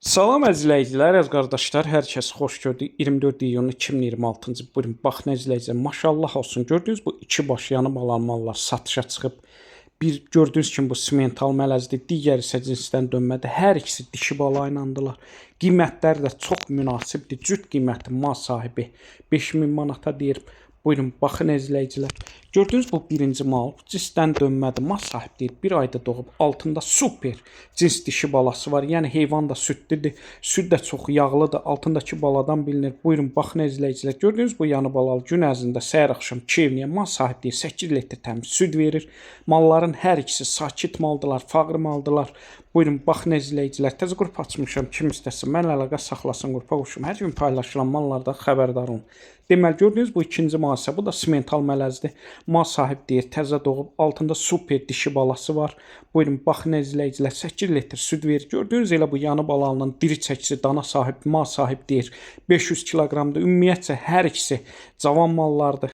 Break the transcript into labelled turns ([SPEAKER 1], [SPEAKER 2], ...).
[SPEAKER 1] Salam əzizləyicilər, əziz qardaşlar, hər kəs xoş gördük. 24 iyun 2026-cı bugün baxın əzizləyicilər, maşallah olsun. Gördüyünüz bu iki baş yanıb alan mallar satışa çıxıb. Bir gördüyünüz kimi bu simental mələzdir, digər isə cinsdən dönmədir. Hər ikisi dişi bala ilandılar. Qiymətləri də çox münasibdir. Cüt qiyməti mal sahibi 5000 manata deyir. Buyurun baxın əzizləyicilər. Gördüyünüz bu birinci mal cinsdən dönmədir. Mal sahibi deyir 1 ayda doğub. Altında super cins dişi balası var. Yəni heyvan da südlüdür. Süd də çox yağlıdır. Altındakı baladan bilinir. Buyurun baxın əzizləyicilər. Gördüyünüz bu yanı balalı gün ərzində səhər axşam 2 evliyə mal sahibi deyir 8 litr təmiz süd verir. Malların hər ikisi sakit maldılar, fağır maldılar. Buyurun baxın əzizləyicilər. Təzə qrup açmışam. Kim istəsə mənlə əlaqə saxlasın, qrupa qoşum. Hər gün paylaşılan mallardan xəbərdar olun. Deməli gördüyünüz bu ikinci mal isə bu da simental mələzdir. Mal sahibi deyir təzə doğub, altında super dişi balası var. Buyurun baxın əzizləyicilər, 8 litr süd verir. Gördüyünüz elə bu yanı balalının diri çəkisi dana sahib, mal sahibi deyir 500 kiloqramdır. Ümumiyyətcə hər ikisi cavan mallardır.